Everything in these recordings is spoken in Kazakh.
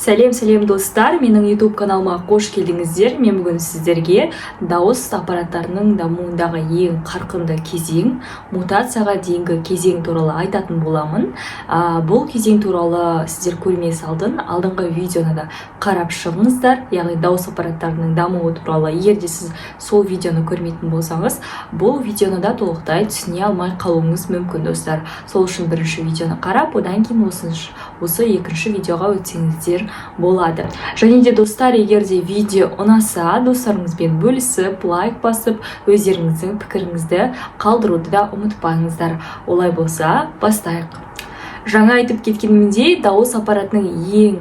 Сәлем достар, менің YouTube каналыма қош келдіңіздер. Мен бүгін сіздерге дауыс аппараттарының дамуындағы ең қарқынды кезең, мутацияға дейінгі кезең туралы айтатын боламын. Бұл кезең туралы сіздер көрмей салдың. Алдыңғы видеоны да қарап шығыңыздар. Яғни дауыс аппараттарының дамуы туралы. Егер де сіз сол видеоны көрмейтін болсаңыз, бұл видеоны да толықтай түсіне алмай қалуыңыз мүмкін достар. Сол үшін бірінші видеоны қарап, одан кейін осы екінші видеоға өтсеңіздер болады. Және де достар, егер де видео ұнаса, достарыңызбен бөлісіп, лайк басып, өздеріңіздің пікіріңізді қалдыруды да ұмытпаңыздар. Олай болса, бастайық. Жаңа айтып кеткенімдей, дауыс аппаратының ең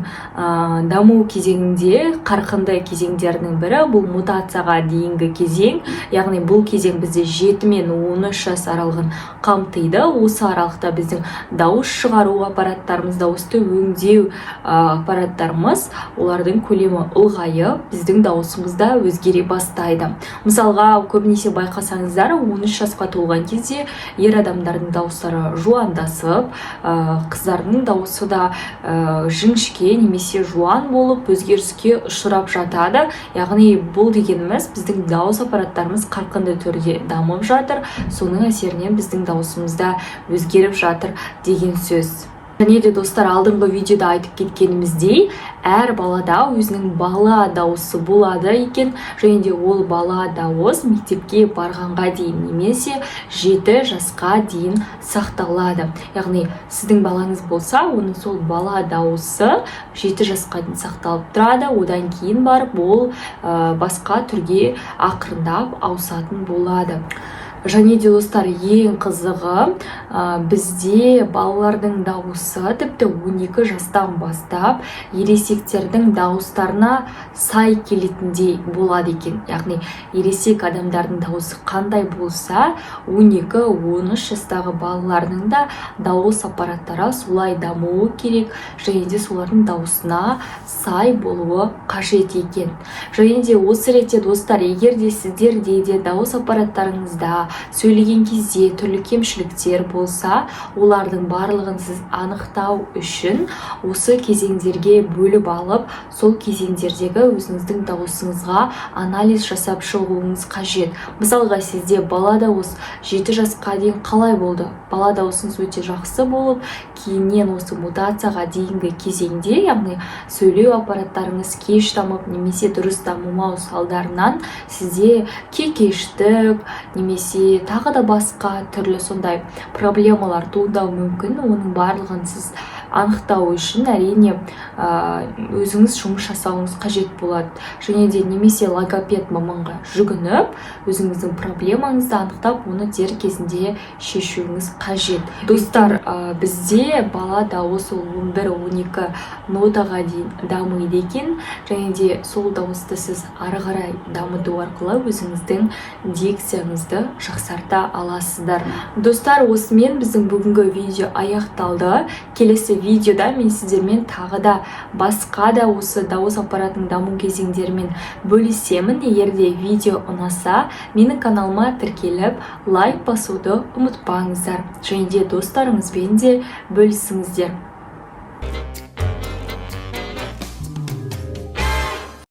даму кезеңінде қарқынды кезеңдерінің бірі бұл мутацияға дейінгі кезең. Яғни бұл кезең бізде 7 мен 13 жас аралығын қамтиды. Осы аралықта біздің дауыс шығару аппараттарымыз, дауысты өңдеу аппараттарымыз, олардың көлемі ұлғайып, біздің дауысымызда өзгере бастайды. Мысалға, көбінесе байқасаңыздар, 13 жасқа толған кезде ер адамдардың дауыстары жуандасып, қыздардың дауысы да жіңішке немесе жуан болып өзгеріске ұшырап жатады. Яғни бұл дегеніміз біздің дауыс аппараттарымыз қарқынды түрде дамып жатыр, соның әсерінен біздің дауысымызда өзгеріп жатыр деген сөз. Және де достар, алдыңғы видеода айтып кеткеніміздей, әр балада өзінің бала дауысы болады екен, және де ол бала дауыс мектепке барғанға дейін немесе 7 жасқа дейін сақталады. Яғни сіздің балаңыз болса, оның сол бала дауысы 7 жасқа дейін сақталып тұрады, одан кейін барып ол басқа түрге ақырындап ауысатын болады. Және де достар, ең қызығы, бізде балалардың дауысы тіпті 12 жастан бастап ересектердің дауыстарына сай келетіндей болады екен. Яғни ересек адамдардың дауысы қандай болса, 12-13 жастағы балалардың да дауыс аппараттары солай дамуы керек, және де солардың дауысына сай болуы қажет екен. Және де осы ретте достар, егер де сіздерде де дауыс аппараттарыңызда сөйлеген кезде түрлі кемшіліктер болса, олардың барлығын сіз анықтау үшін осы кезеңдерге бөліп алып, сол кезеңдердегі өзіңіздің дауысыңызға анализ жасап шығуыңыз қажет. Мысалға, сізде бала дауыс 7 жасқа дейін қалай болды? Бала дауысыңыз өте жақсы болып, кейіннен осы мутацияға дейінгі кезеңде, яғни сөйлеу аппараттарыңыз кеш дамып, немесе дұрыс дамымау салдарынан сізде кекештік, немесе тағы да басқа түрлі сондай проблемалар туындауы мүмкін. Оның барлығын сіз анықтау үшін әрине өзіңіз жұмыс жасауыңыз қажет болады. Және де немесе логопед маманға жүгініп, өзіңіздің проблемаңызды анықтап, оны дер кезінде шешуіңіз қажет. Достар, бізде бала дауысы 11-12 нотаға дейін дамиды екен, және де сол дауысты сіз ары қарай дамыту арқылы өзіңіздің дикцияңызды жақсарта аласыздар. Достар, осымен біздің бүгінгі видео аяқталды. Келесі видеода мен сіздермен тағы да басқа да осы дауыс аппаратының даму кезеңдерімен бөлісемін. Егер де видео ұнаса, менің каналыма тіркеліп, лайк басуды ұмытпаңыздар. Және де достарыңызбен де бөлісіңіздер.